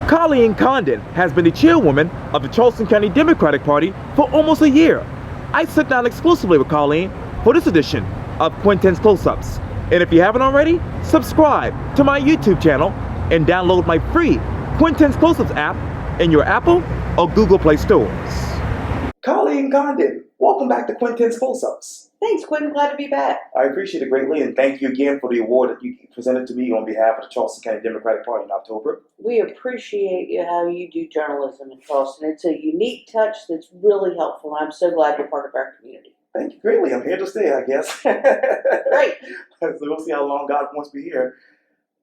Colleen Condon has been the chairwoman of the Charleston County Democratic Party for almost a year. I sit down exclusively with Colleen for this edition of Quintin's Close-Ups. And if you haven't already, subscribe to my YouTube channel and download my free Quintin's Close-Ups app in your Apple or Google Play stores. Colleen Condon, welcome back to Quintin's Close-Ups. Thanks, Quintin. Glad to be back. I appreciate it greatly, and thank you again for the award that you presented to me on behalf of the Charleston County Democratic Party in October. We appreciate how you do journalism in Charleston. It's a unique touch that's really helpful. I'm so glad you're part of our community. Thank you greatly. I'm here to stay, I guess. Great. So we'll see how long God wants me here.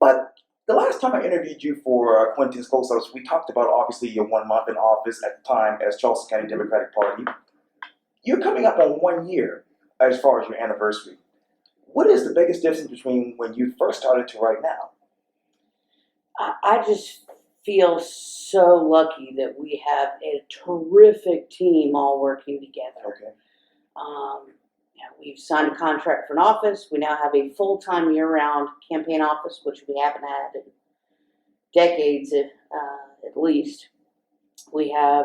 But the last time I interviewed you for Quintin's Close-Ups, we talked about obviously your 1 month in office at the time as Charleston County Democratic Party. You're coming up on 1 year as far as your anniversary. What is the biggest difference between when you first started to right now? I just feel so lucky that we have a terrific team all working together. Okay. We've signed a contract for an office. We now have a full-time year-round campaign office, which we haven't had in decades at least. We have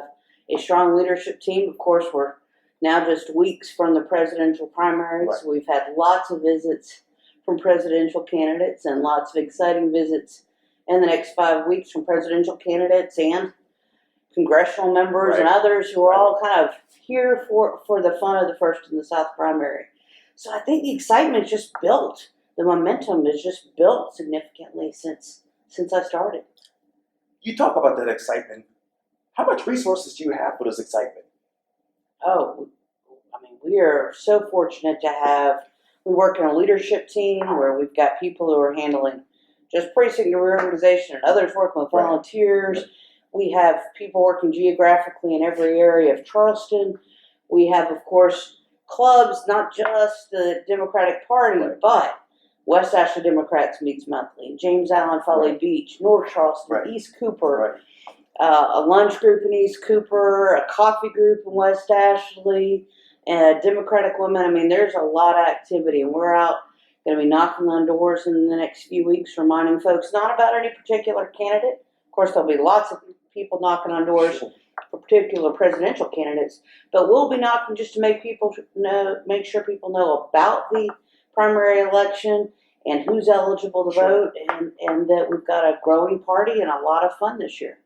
a strong leadership team. Of course, we're now just weeks from the presidential primaries. Right. We've had lots of visits from presidential candidates and lots of exciting visits in the next 5 weeks from presidential candidates and congressional members and others who are all kind of here for the fun of the first in the South primary. So I think the excitement just built. The momentum has just built significantly since I started. You talk about that excitement. How much resources do you have for this excitement? Oh, I mean, we are so fortunate to have, we work in a leadership team where we've got people who are handling just precinct reorganization and others working with volunteers. Right. We have people working geographically in every area of Charleston. We have, of course, clubs, not just the Democratic Party, but West Ashland Democrats meets monthly, James Allen, Folly Beach, North Charleston, East Cooper, a lunch group in East Cooper, a coffee group in West Ashley, and Democratic women. I mean, there's a lot of activity, and we're out going to be knocking on doors in the next few weeks, reminding folks not about any particular candidate. Of course, there'll be lots of people knocking on doors for particular presidential candidates, but we'll be knocking just to make sure people know about the primary election and who's eligible to vote, and that we've got a growing party and a lot of fun this year.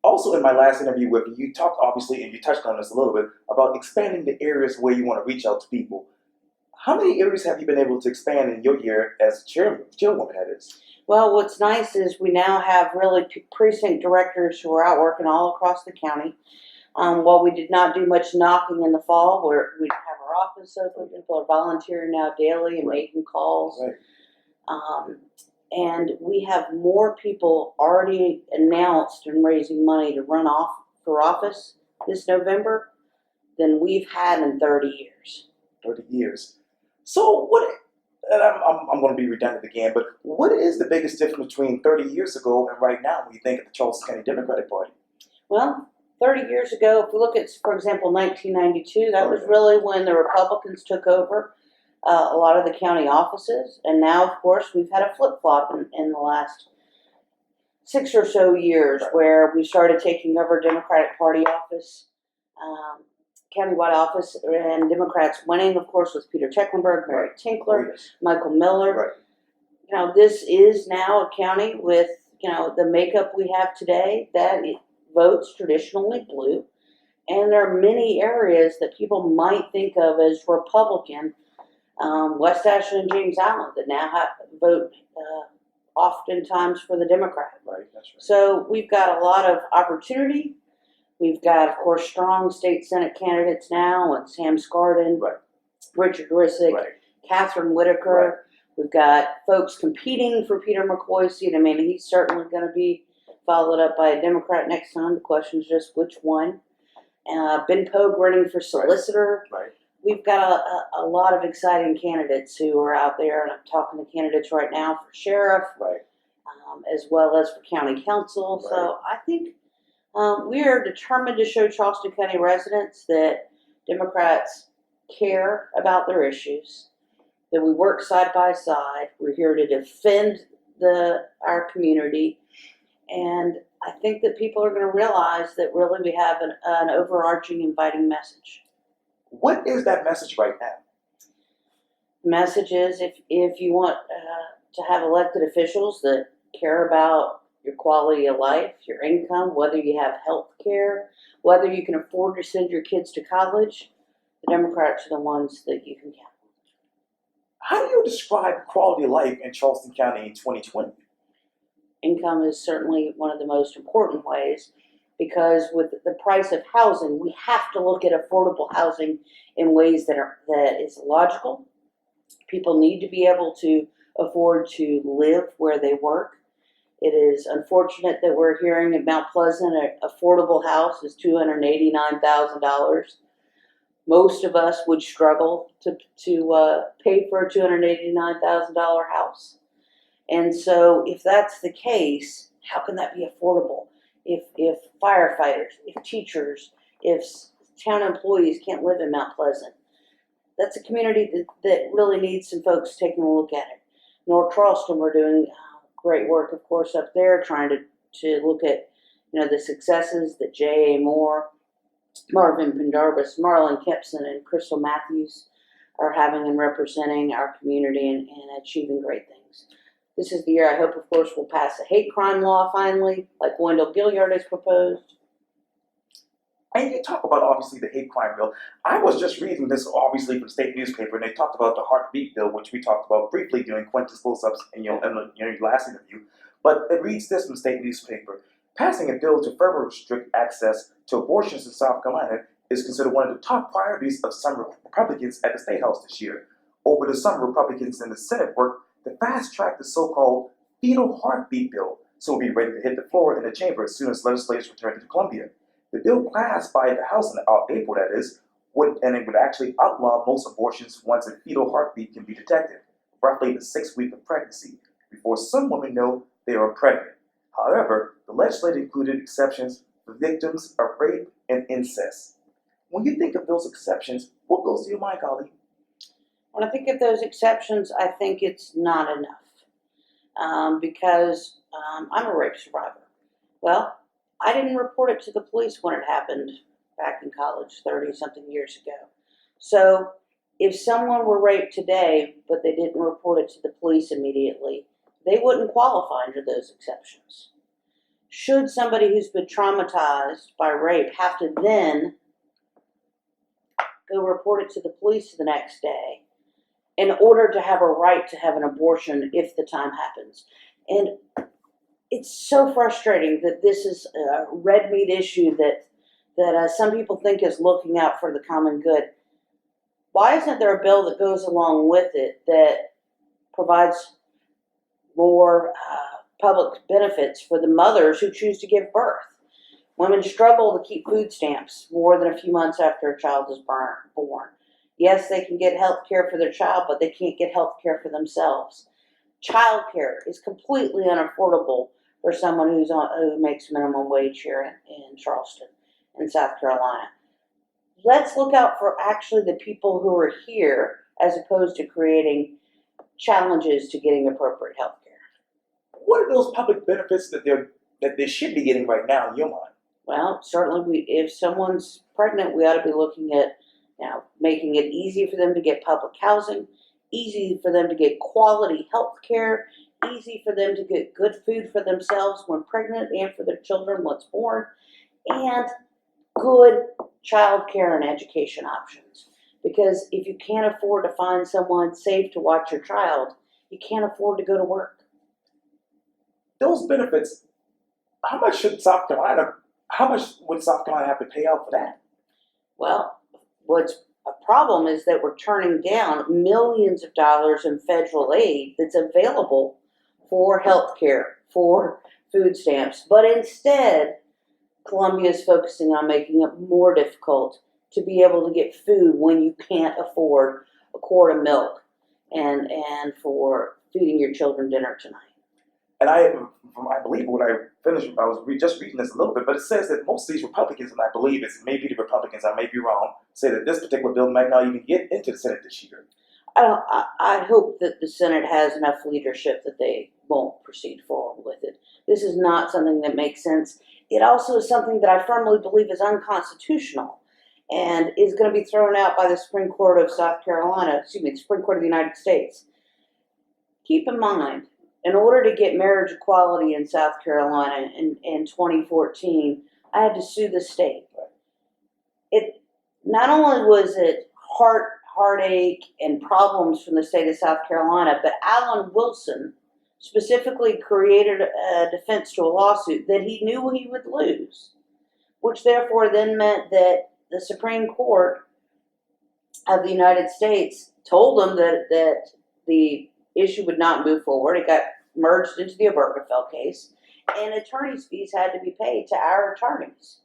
Also, in my last interview with you, you talked obviously, and you touched on this a little bit, about expanding the areas where you want to reach out to people. How many areas have you been able to expand in your year as chairwoman, that is? Well, what's nice is we now have really precinct directors who are out working all across the county. While we did not do much knocking in the fall, where we have our office open, people are volunteering now daily and making calls. And we have more people already announced and raising money to run off for office this November than we've had in 30 years. 30 years. So and I'm going to be redundant again, but what is the biggest difference between 30 years ago and right now when you think of the Charleston County Democratic Party? Well, 30 years ago, if we look at, for example, 1992, that was really when the Republicans took over a lot of the county offices. And now, of course, we've had a flip-flop in the last 6 or so years where we started taking over Democratic Party office, countywide office, and Democrats winning, of course, with Peter Tecklenburg, Mary Tinkler, Michael Miller. This is now a county with, the makeup we have today that votes traditionally blue. And there are many areas that people might think of as Republican, West Ashland and James Allen, that now vote oftentimes for the Democrat. So we've got a lot of opportunity. We've got, of course, strong state Senate candidates now, and Sam Scardin, Richard Rissick, Catherine Whitaker. We've got folks competing for Peter McCoy's seat. I mean, he's certainly going to be followed up by a Democrat next time. The question is just which one. Ben Pogue running for solicitor. We've got a lot of exciting candidates who are out there, and I'm talking to candidates right now for sheriff, as well as for county council. So I think we are determined to show Charleston County residents that Democrats care about their issues, that we work side by side. We're here to defend our community, And I think that people are going to realize that really we have an overarching inviting message. What is that message right now? The message is if you want to have elected officials that care about your quality of life, your income, whether you have health care, whether you can afford to send your kids to college, the Democrats are the ones that you can count on. How do you describe quality of life in Charleston County in 2020? Income is certainly one of the most important ways, because with the price of housing, we have to look at affordable housing in ways that is logical. People need to be able to afford to live where they work. It is unfortunate that we're hearing in Mount Pleasant an affordable house is $289,000. Most of us would struggle to pay for a $289,000 house. And so if that's the case, how can that be affordable? If firefighters, if teachers, if town employees can't live in Mount Pleasant, that's a community that really needs some folks taking a look at it. North Charleston, we're doing great work, of course, up there, trying to look at the successes that J.A. Moore, Marvin Pendarvis, Marlon Kempson, and Crystal Matthews are having and representing our community and achieving great things. This is the year I hope, of course, we'll pass a hate crime law finally, like Wendell Gilliard has proposed. And you talk about, obviously, the hate crime bill. I was just reading this, obviously, from the state newspaper, and they talked about the heartbeat bill, which we talked about briefly during Quintin's close-ups in your last interview. But it reads this from the state newspaper. Passing a bill to further restrict access to abortions in South Carolina is considered one of the top priorities of some Republicans at the State House this year. Over the summer, Republicans in the Senate worked to fast-track the so-called fetal heartbeat bill, so it'll be ready to hit the floor in the chamber as soon as legislators return to Columbia. The bill passed by the House in April, that is, it would actually outlaw most abortions once a fetal heartbeat can be detected, roughly the 6th week of pregnancy, before some women know they are pregnant. However, the legislature included exceptions for victims of rape and incest. When you think of those exceptions, what goes to your mind, Colleen? When I think of those exceptions, I think it's not enough because I'm a rape survivor. Well, I didn't report it to the police when it happened back in college 30-something years ago. So if someone were raped today, but they didn't report it to the police immediately, they wouldn't qualify under those exceptions. Should somebody who's been traumatized by rape have to then go report it to the police the next day in order to have a right to have an abortion if the time happens? And it's so frustrating that this is a red meat issue that some people think is looking out for the common good. Why isn't there a bill that goes along with it that provides more public benefits for the mothers who choose to give birth? Women struggle to keep food stamps more than a few months after a child is born. Yes, they can get health care for their child, but they can't get health care for themselves. Child care is completely unaffordable for someone who makes minimum wage here in Charleston, in South Carolina. Let's look out for actually the people who are here as opposed to creating challenges to getting appropriate health care. What are those public benefits that they should be getting right now in your mind? Well, certainly if someone's pregnant, we ought to be looking at making it easy for them to get public housing, easy for them to get quality health care, easy for them to get good food for themselves when pregnant and for their children once born, and good child care and education options. Because if you can't afford to find someone safe to watch your child, you can't afford to go to work. Those benefits, how much would South Carolina have to pay out for that? Well, what's a problem is that we're turning down millions of dollars in federal aid that's available for health care, for food stamps. But instead, Columbia is focusing on making it more difficult to be able to get food when you can't afford a quart of milk and for feeding your children dinner tonight. And I believe when I finished, I was just reading this a little bit, but it says that most of these Republicans, and I believe it's maybe the Republicans, I may be wrong, say that this particular bill might not even get into the Senate this year. I hope that the Senate has enough leadership that they won't proceed forward with it. This is not something that makes sense. It also is something that I firmly believe is unconstitutional and is going to be thrown out by the Supreme Court of South Carolina, the Supreme Court of the United States. Keep in mind, in order to get marriage equality in South Carolina in 2014, I had to sue the state. It not only was it heartache and problems from the state of South Carolina, but Alan Wilson specifically created a defense to a lawsuit that he knew he would lose, which therefore then meant that the Supreme Court of the United States told him that the issue would not move forward. It got merged into the Obergefell case, and attorney's fees had to be paid to our attorneys.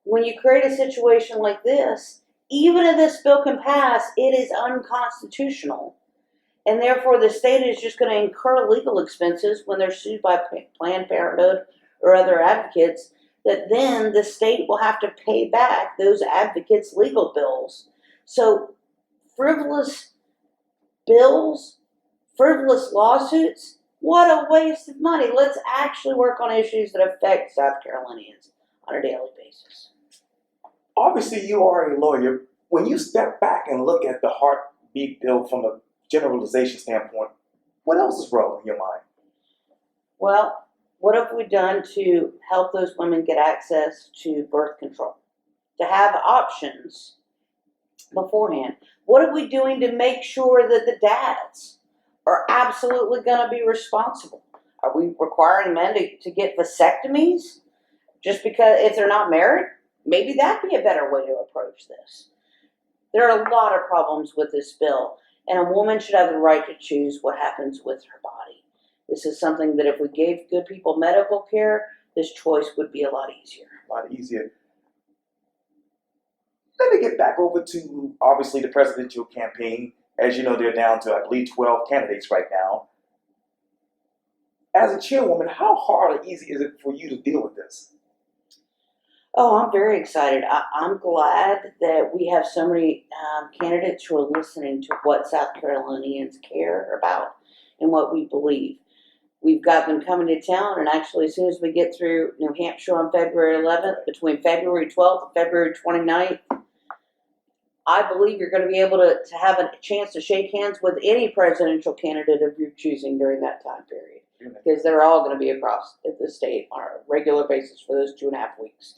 When you create a situation like this, even if this bill can pass, it is unconstitutional. And therefore, the state is just going to incur legal expenses when they're sued by Planned Parenthood or other advocates, that then the state will have to pay back those advocates' legal bills. So frivolous bills, frivolous lawsuits, what a waste of money. Let's actually work on issues that affect South Carolinians on a daily basis. Obviously, you are a lawyer. When you step back and look at the heartbeat bill from a generalization standpoint, what else is wrong in your mind? Well, what have we done to help those women get access to birth control? To have options beforehand? What are we doing to make sure that the dads are absolutely going to be responsible? Are we requiring men to get vasectomies just because if they're not married? Maybe that'd be a better way to approach this. There are a lot of problems with this bill, and a woman should have the right to choose what happens with her body. This is something that if we gave good people medical care, this choice would be a lot easier. A lot easier. Let me get back over to, obviously, the presidential campaign. As you know, they're down to, I believe, 12 candidates right now. As a chairwoman, how hard or easy is it for you to deal with this? Oh, I'm very excited. I'm glad that we have so many candidates who are listening to what South Carolinians care about and what we believe. We've got them coming to town, and actually as soon as we get through New Hampshire on February 11th, between February 12th and February 29th, I believe you're going to be able to have a chance to shake hands with any presidential candidate of your choosing during that time period. Because they're all going to be across the state on a regular basis for those 2.5 weeks.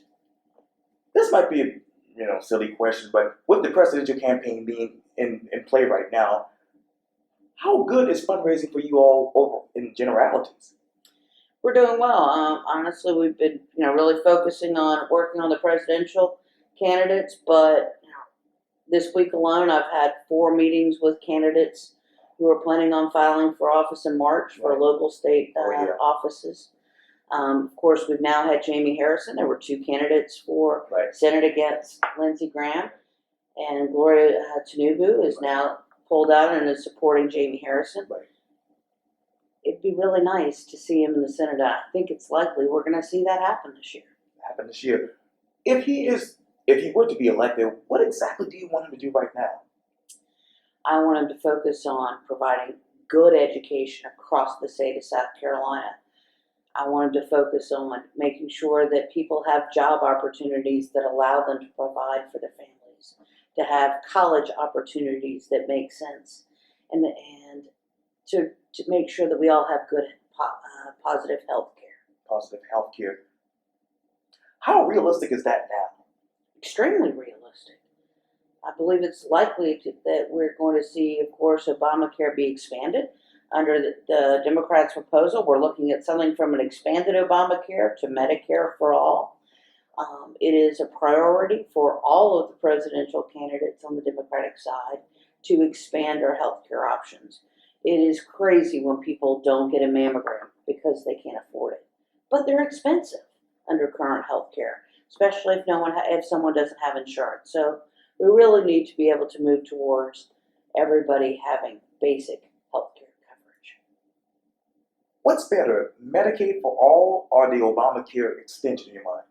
This might be a silly question, but with the presidential campaign being in play right now, how good is fundraising for you all over in generalities? We're doing well. Honestly, we've been really focusing on working on the presidential candidates, but this week alone I've had 4 meetings with candidates who are planning on filing for office in March for local state offices. Of course, we've now had Jamie Harrison. There were 2 candidates for Senate against Lindsey Graham, and Gloria Tinubu is now pulled out and is supporting Jamie Harrison. It'd be really nice to see him in the Senate. I think it's likely we're going to see that happen this year. If he were to be elected, what exactly do you want him to do right now? I want him to focus on providing good education across the state of South Carolina. I want him to focus on making sure that people have job opportunities that allow them to provide for their families, to have college opportunities that make sense, and to make sure that we all have good, positive health care. Positive health care. How realistic is that now? Extremely realistic. I believe it's likely that we're going to see, of course, Obamacare be expanded. Under the Democrats' proposal, we're looking at something from an expanded Obamacare to Medicare for all. It is a priority for all of the presidential candidates on the Democratic side to expand our health care options. It is crazy when people don't get a mammogram because they can't afford it. But they're expensive under current health care, especially if someone doesn't have insurance. So we really need to be able to move towards everybody having basic health care coverage. What's better, Medicaid for all or the Obamacare extension in your mind?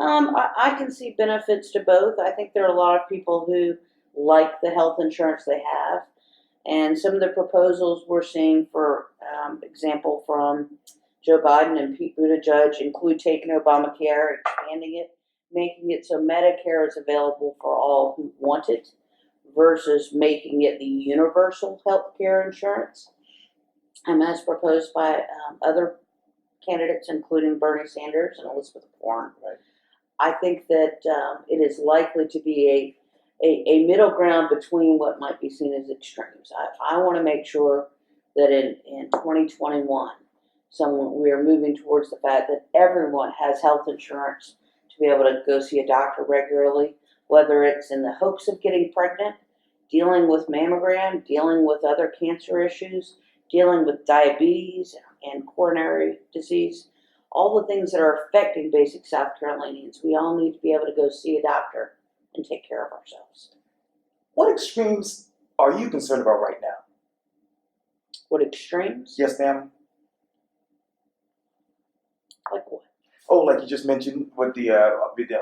I can see benefits to both. I think there are a lot of people who like the health insurance they have. And some of the proposals we're seeing for example from Joe Biden and Pete Buttigieg include taking Obamacare, expanding it, making it so Medicare is available for all who want it versus making it the universal health care insurance, as proposed by other candidates, including Bernie Sanders and Elizabeth Warren. Right. I think that it is likely to be a middle ground between what might be seen as extremes. I want to make sure that in 2021, we are moving towards the fact that everyone has health insurance to be able to go see a doctor regularly, whether it's in the hopes of getting pregnant, dealing with mammogram, dealing with other cancer issues, dealing with diabetes and coronary disease, all the things that are affecting basic South Carolinians. We all need to be able to go see a doctor and take care of ourselves. What extremes are you concerned about right now? What extremes? Yes, ma'am. Like what? Oh, like you just mentioned with the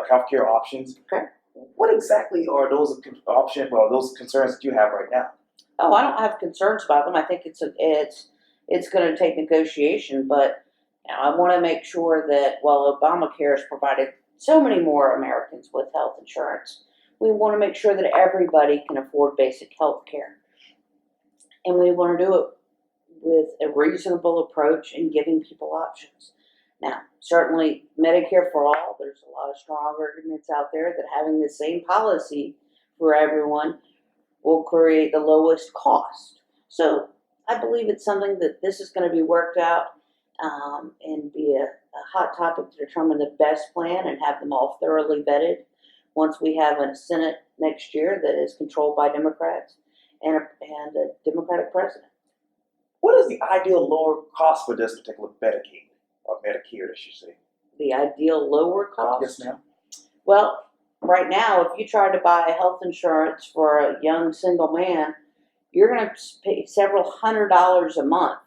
healthcare options. Okay. What exactly are those those concerns that you have right now? Oh, I don't have concerns about them. I think it's going to take negotiation, but I want to make sure that while Obamacare has provided so many more Americans with health insurance, we want to make sure that everybody can afford basic health care. And we want to do it with a reasonable approach and giving people options. Now, certainly Medicare for all, there's a lot of strong arguments out there that having the same policy for everyone will create the lowest cost. So I believe it's something that this is going to be worked out and be a hot topic to determine the best plan and have them all thoroughly vetted once we have a Senate next year that is controlled by Democrats and a Democratic president. What is the ideal lower cost for this particular Medicaid, or Medicare, I should say? The ideal lower cost? Yes, ma'am. Well, right now, if you try to buy health insurance for a young single man, you're going to pay several $100s a month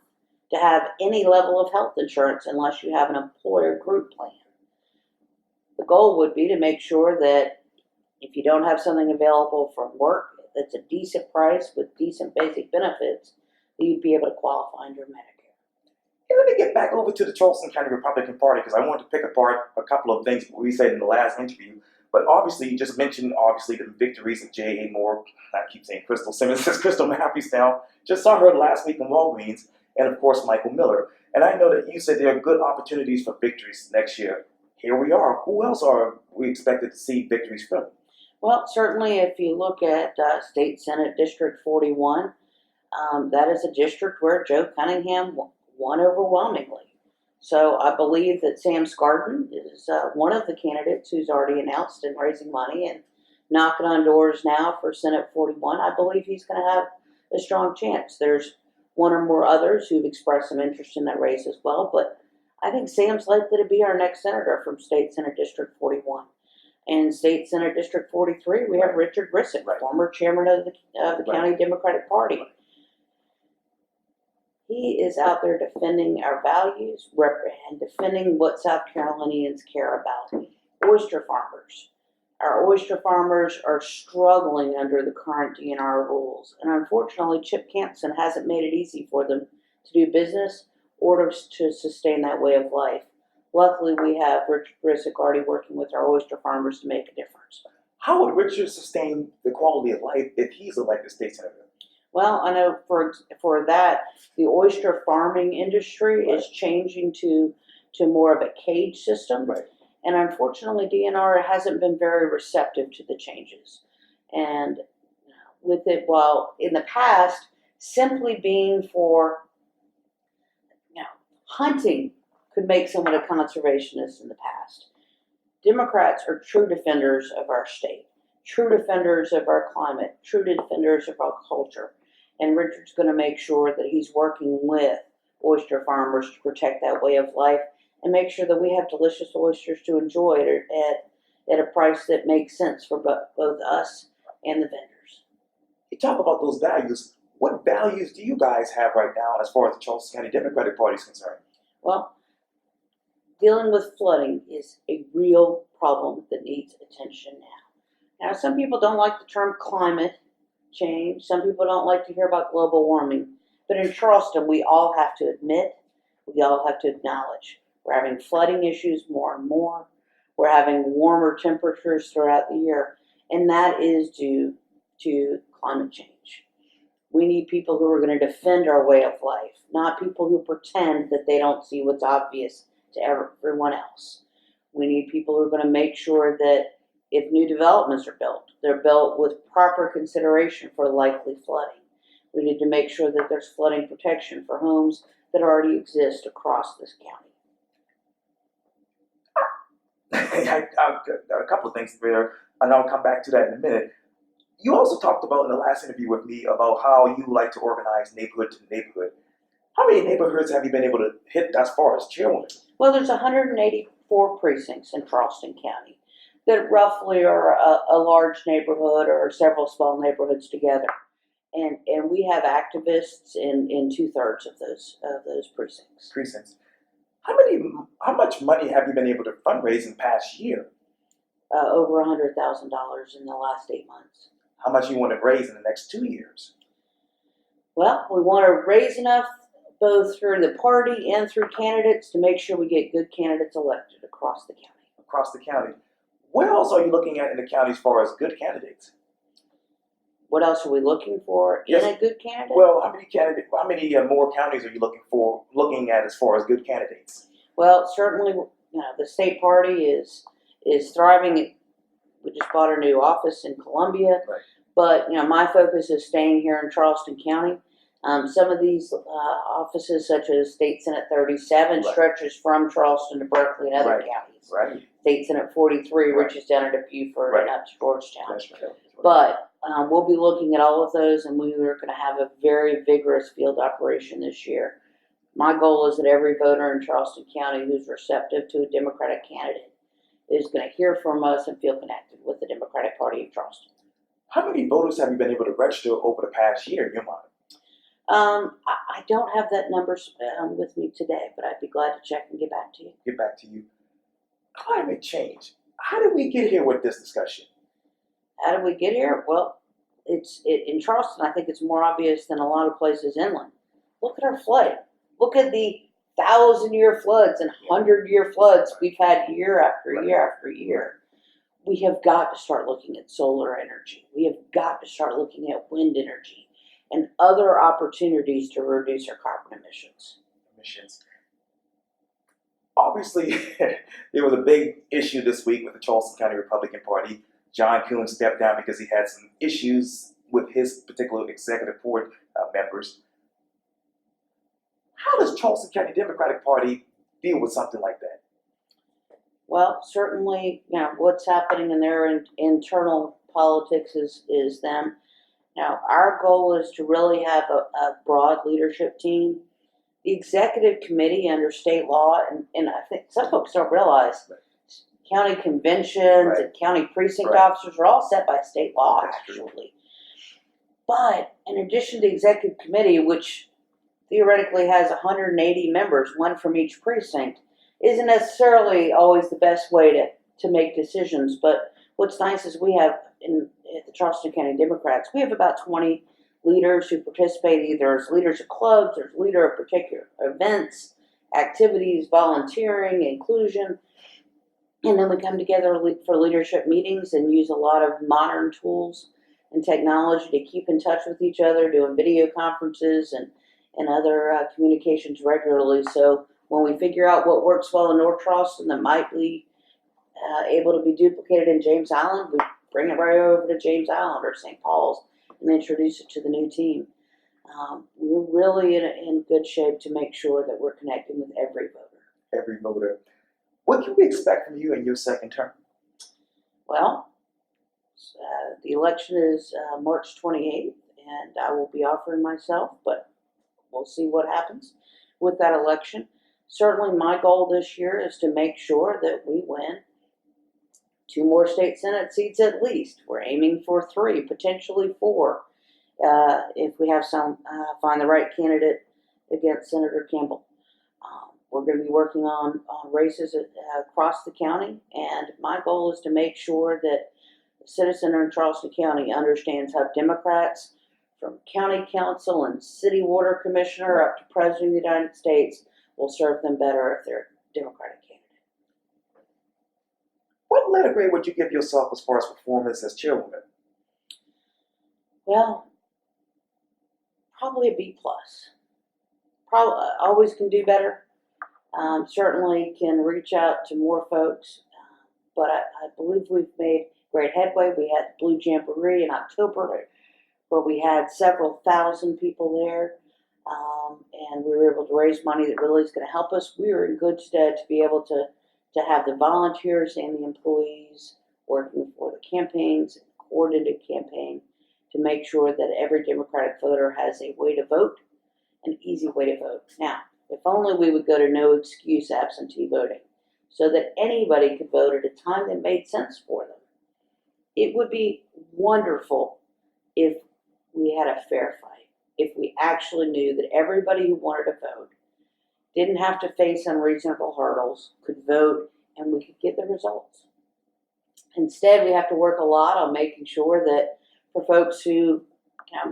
to have any level of health insurance unless you have an employer group plan. The goal would be to make sure that if you don't have something available from work that's a decent price with decent basic benefits, that you'd be able to qualify under Medicare. Hey, let me get back over to the Charleston County Republican Party because I wanted to pick apart a couple of things we said in the last interview. But obviously, you just mentioned the victories of J.A. Moore. I keep saying Crystal Simmons. It's Crystal Matthews now. Just saw her last week in Walgreens. And of course, Michael Miller. And I know that you said there are good opportunities for victories next year. Here we are. Who else are we expected to see victories from? Well, certainly if you look at State Senate District 41, that is a district where Joe Cunningham won overwhelmingly. So I believe that Sam Scardon is one of the candidates who's already announced and raising money and knocking on doors now for Senate 41. I believe he's going to have a strong chance. There's one or more others who've expressed some interest in that race as well, but I think Sam's likely to be our next senator from State Senate District 41. And State Senate District 43, we have Richard Rissick, former chairman of the County Democratic Party. He is out there defending our values and defending what South Carolinians care about. Oyster farmers. Our oyster farmers are struggling under the current DNR rules. And unfortunately, Chip Campson hasn't made it easy for them to do business or to sustain that way of life. Luckily, we have Richard Rissick already working with our oyster farmers to make a difference. How would Richard sustain the quality of life if he's elected state senator? Well, I know for that, the oyster farming industry is changing to more of a cage system. Right. And unfortunately, DNR hasn't been very receptive to the changes. And with it, while in the past, simply being for hunting could make someone a conservationist in the past. Democrats are true defenders of our state, true defenders of our climate, true defenders of our culture. And Richard's going to make sure that he's working with oyster farmers to protect that way of life and make sure that we have delicious oysters to enjoy at a price that makes sense for both us and the vendors. You talk about those values. What values do you guys have right now as far as the Charleston County Democratic Party is concerned? Well, dealing with flooding is a real problem that needs attention now. Now, some people don't like the term climate change. Some people don't like to hear about global warming. But in Charleston, we all have to admit, we all have to acknowledge, we're having flooding issues more and more. We're having warmer temperatures throughout the year, and that is due to climate change. We need people who are going to defend our way of life, not people who pretend that they don't see what's obvious to everyone else. We need people who are going to make sure that if new developments are built, they're built with proper consideration for likely flooding. We need to make sure that there's flooding protection for homes that already exist across this county. A couple of things there, and I'll come back to that in a minute. You also talked about in the last interview with me about how you like to organize neighborhood to neighborhood. How many neighborhoods have you been able to hit as far as chairwoman? Well, there's 184 precincts in Charleston County that roughly are a large neighborhood or several small neighborhoods together. And we have activists in 2/3 of those precincts. How much money have you been able to fundraise in the past year? Over $100,000 in the last 8 months. How much you want to raise in the next 2 years? Well, we want to raise enough both through the party and through candidates to make sure we get good candidates elected across the county. Across the county. What else are you looking at in the county as far as good candidates? What else are we looking for in a good candidate? Well, how many more counties are you looking at as far as good candidates? Well, certainly, the state party is thriving. We just bought a new office in Columbia, Right. But my focus is staying here in Charleston County. Some of these offices, such as State Senate 37, Right. stretches from Charleston to Berkeley and other Right. counties. Right. State Senate 43 Right. reaches down into Beaufort Right. and up to Georgetown. That's right. But we'll be looking at all of those, and we are going to have a very vigorous field operation this year. My goal is that every voter in Charleston County who's receptive to a Democratic candidate is going to hear from us and feel connected with the Democratic Party of Charleston. How many voters have you been able to register over the past year in your mind? I don't have that number with me today, but I'd be glad to check and get back to you. Get back to you. Climate change. How did we get here with this discussion? How did we get here? Well, in Charleston, I think it's more obvious than a lot of places inland. Look at our flooding. Look at the 1,000-year floods and 100-year floods we've had year after year after year. We have got to start looking at solar energy. We have got to start looking at wind energy and other opportunities to reduce our carbon emissions. Obviously, there was a big issue this week with the Charleston County Republican Party. John Kuhn stepped down because he had some issues with his particular executive board members. How does Charleston County Democratic Party deal with something like that? Well, certainly, what's happening in their internal politics is them. Now, our goal is to really have a broad leadership team. The executive committee under state law, and I think some folks don't realize, county conventions and county precinct officers are all set by state law, actually. But in addition to the executive committee, which theoretically has 180 members, one from each precinct, isn't necessarily always the best way to make decisions. But what's nice is we have, at the Charleston County Democrats, we have about 20 leaders who participate either as leaders of clubs or leader of particular events, activities, volunteering, inclusion. And then we come together for leadership meetings and use a lot of modern tools and technology to keep in touch with each other, doing video conferences and other communications regularly. So when we figure out what works well in North Charleston that might be able to be duplicated in James Island, we bring it right over to James Island or St. Paul's and introduce it to the new team. We're really in good shape to make sure that we're connecting with every voter. Every voter. What can we expect from you in your second term? Well, the election is March 28th, and I will be offering myself, but we'll see what happens with that election. Certainly my goal this year is to make sure that we win 2 more state Senate seats at least. We're aiming for 3, potentially 4, if we have find the right candidate against Senator Campbell. We're going to be working on races across the county, and my goal is to make sure that the citizen in Charleston County understands how Democrats from county council and city water commissioner up to president of the United States will serve them better if they're a Democratic candidate. What letter grade would you give yourself as far as performance as chairwoman? Well, probably a B plus. Probably always can do better. Certainly can reach out to more folks, but I believe we've made great headway. We had Blue Jamboree in October, where we had several thousand people there, and we were able to raise money that really is going to help us. We were in good stead to be able to have the volunteers and the employees working for the campaigns, coordinated campaign, to make sure that every Democratic voter has a way to vote, an easy way to vote. Now, if only we would go to no excuse absentee voting so that anybody could vote at a time that made sense for them. It would be wonderful if we had a fair fight, if we actually knew that everybody who wanted to vote didn't have to face unreasonable hurdles, could vote, and we could get the results. Instead, we have to work a lot on making sure that for folks who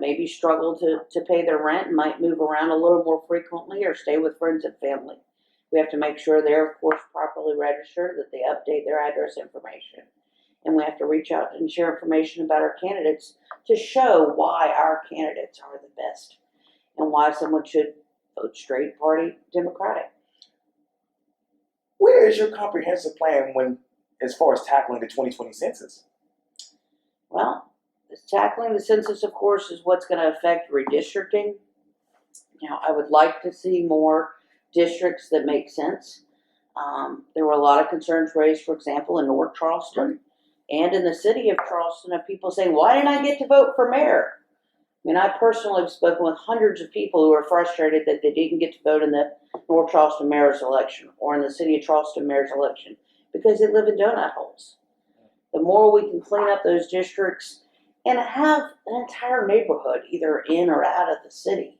maybe struggle to pay their rent and might move around a little more frequently or stay with friends and family, we have to make sure they're, of course, properly registered, that they update their address information. And we have to reach out and share information about our candidates to show why our candidates are the best and why someone should vote straight party Democratic. Where is your comprehensive plan as far as tackling the 2020 census? Well, tackling the census, of course, is what's going to affect redistricting. I would like to see more districts that make sense. There were a lot of concerns raised, for example, in North Charleston and in the city of Charleston of people saying, why didn't I get to vote for mayor? I mean, I personally have spoken with hundreds of people who are frustrated that they didn't get to vote in the North Charleston mayor's election or in the city of Charleston mayor's election because they live in donut holes. The more we can clean up those districts and have an entire neighborhood either in or out of the city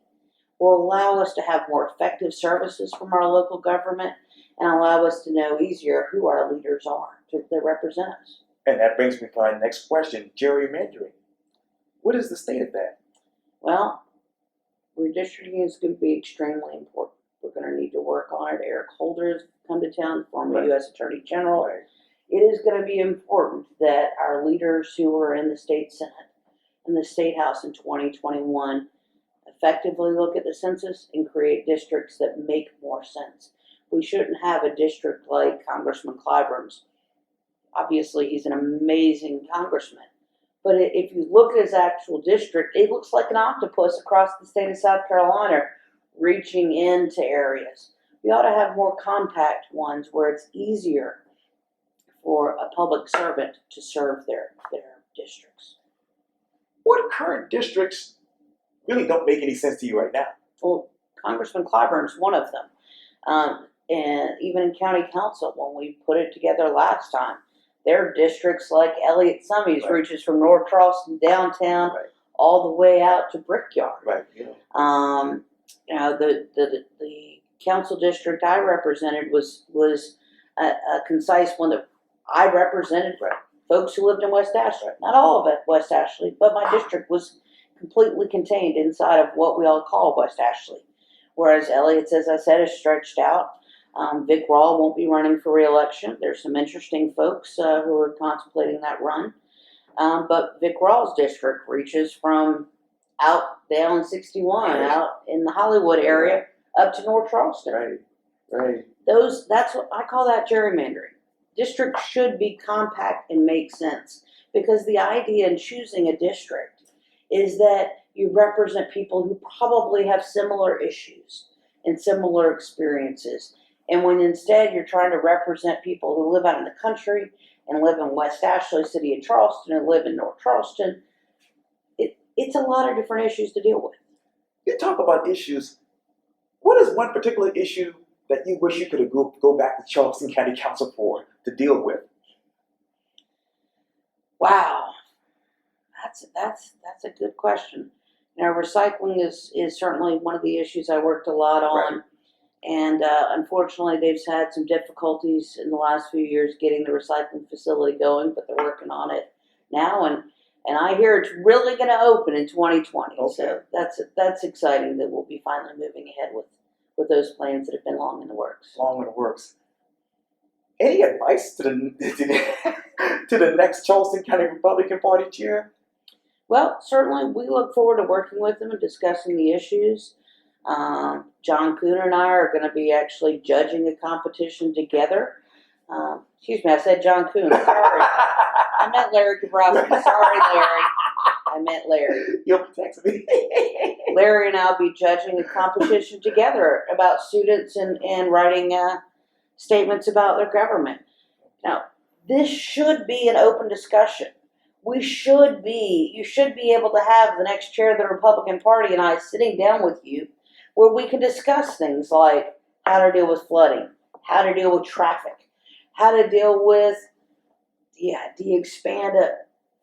will allow us to have more effective services from our local government and allow us to know easier who our leaders are that represent us. And that brings me to my next question, gerrymandering. What is the state of that? Well, redistricting is going to be extremely important. We're going to need to work on it. Eric Holder has come to town, former U.S. Attorney General. It is going to be important that our leaders who are in the state Senate and the state House in 2021 effectively look at the census and create districts that make more sense. We shouldn't have a district like Congressman Clyburn's. Obviously, he's an amazing congressman. But if you look at his actual district, it looks like an octopus across the state of South Carolina reaching into areas. We ought to have more compact ones where it's easier for a public servant to serve their districts. What current districts really don't make any sense to you right now? Well, Congressman Clyburn's one of them. And even in county council, when we put it together last time, there are districts like Elliott Summey's reaches from North Charleston downtown all the way out to Brickyard. The council district I represented was a concise one that I represented folks who lived in West Ashley. Not all of it West Ashley, but my district was completely contained inside of what we all call West Ashley. Whereas Elliott's, as I said, is stretched out. Vic Rawl won't be running for re-election. There's some interesting folks who are contemplating that run. But Vic Rawl's district reaches from out down 61, out in the Hollywood area, up to North Charleston. That's what I call that gerrymandering. Districts should be compact and make sense because the idea in choosing a district is that you represent people who probably have similar issues and similar experiences. And when instead you're trying to represent people who live out in the country and live in West Ashley, city of Charleston, and live in North Charleston, it's a lot of different issues to deal with. You talk about issues. What is one particular issue that you wish you could go back to Charleston County Council for to deal with? Wow, that's a good question. Recycling is certainly one of the issues I worked a lot on. And unfortunately, they've had some difficulties in the last few years getting the recycling facility going, but they're working on it now. And I hear it's really going to open in 2020. Okay. So that's exciting that we'll be finally moving ahead with those plans that have been long in the works. Long in the works. Any advice to the next Charleston County Republican Party chair? Well, certainly we look forward to working with them and discussing the issues. John Cooner and I are going to be actually judging a competition together. Excuse me, I said John Cooner. Sorry. I meant Larry Kabrowski. Sorry, Larry. I meant Larry. You'll text me. Larry and I will be judging a competition together about students and writing statements about their government. Now, this should be an open discussion. You should be able to have the next chair of the Republican Party and I sitting down with you where we can discuss things like how to deal with flooding, how to deal with traffic, how to deal with, do you expand a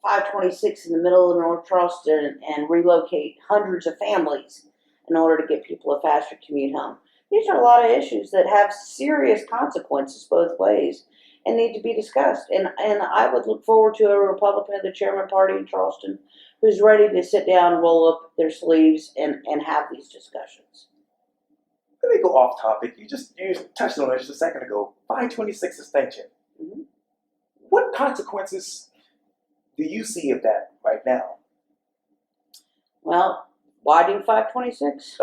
526 in the middle of North Charleston and relocate hundreds of families in order to get people a faster commute home? These are a lot of issues that have serious consequences both ways and need to be discussed. And I would look forward to a Republican of the chairman party in Charleston who's ready to sit down, roll up their sleeves, and have these discussions. Let me go off topic. You touched on it just a second ago. 526 extension. Mm-hmm. What consequences do you see of that right now? Well, widening 526?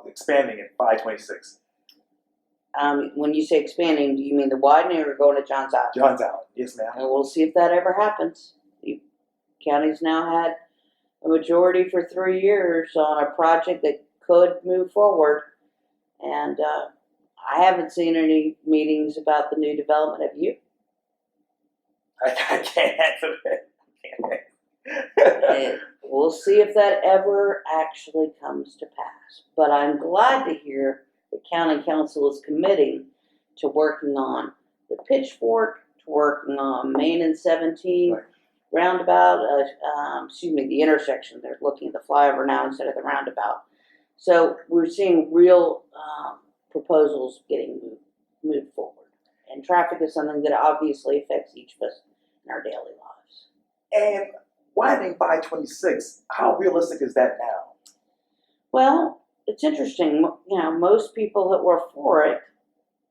Expanding it, 526. When you say expanding, do you mean the widening or going to Johns Island? John's out. Yes, ma'am. And we'll see if that ever happens. The county's now had a majority for 3 years on a project that could move forward. And I haven't seen any meetings about the new development. Have you? I can't answer that. And we'll see if that ever actually comes to pass. But I'm glad to hear the county council is committing to working on the pitchfork, to working on Main and 17 Right. roundabout, the intersection. They're looking at the flyover now instead of the roundabout. So we're seeing real proposals getting moved forward. And traffic is something that obviously affects each of us in our daily lives. And widening 526, how realistic is that now? Well, it's interesting. Most people that were for it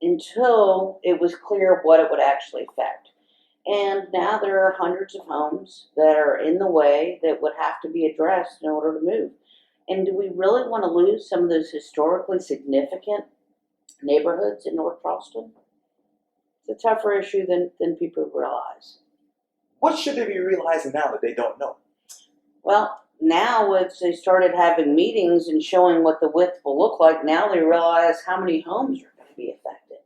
until it was clear what it would actually affect. And now there are hundreds of homes that are in the way that would have to be addressed in order to move. And do we really want to lose some of those historically significant neighborhoods in North Charleston? It's a tougher issue than people realize. What should they be realizing now that they don't know? Well, now as they started having meetings and showing what the width will look like, now they realize how many homes are going to be affected.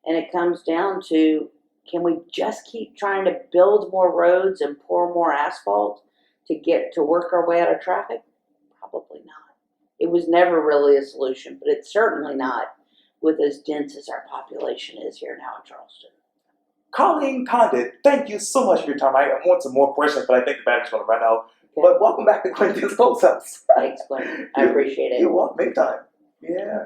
And it comes down to, can we just keep trying to build more roads and pour more asphalt to work our way out of traffic? Probably not. It was never really a solution, but it's certainly not with as dense as our population is here now in Charleston. Colleen Condon, thank you so much for your time. I want some more questions, but I think the battery's going to run out. Okay. But welcome back to Quintin's Close-Ups. Thanks, Quintin. I appreciate it. You're welcome. Anytime. Yeah.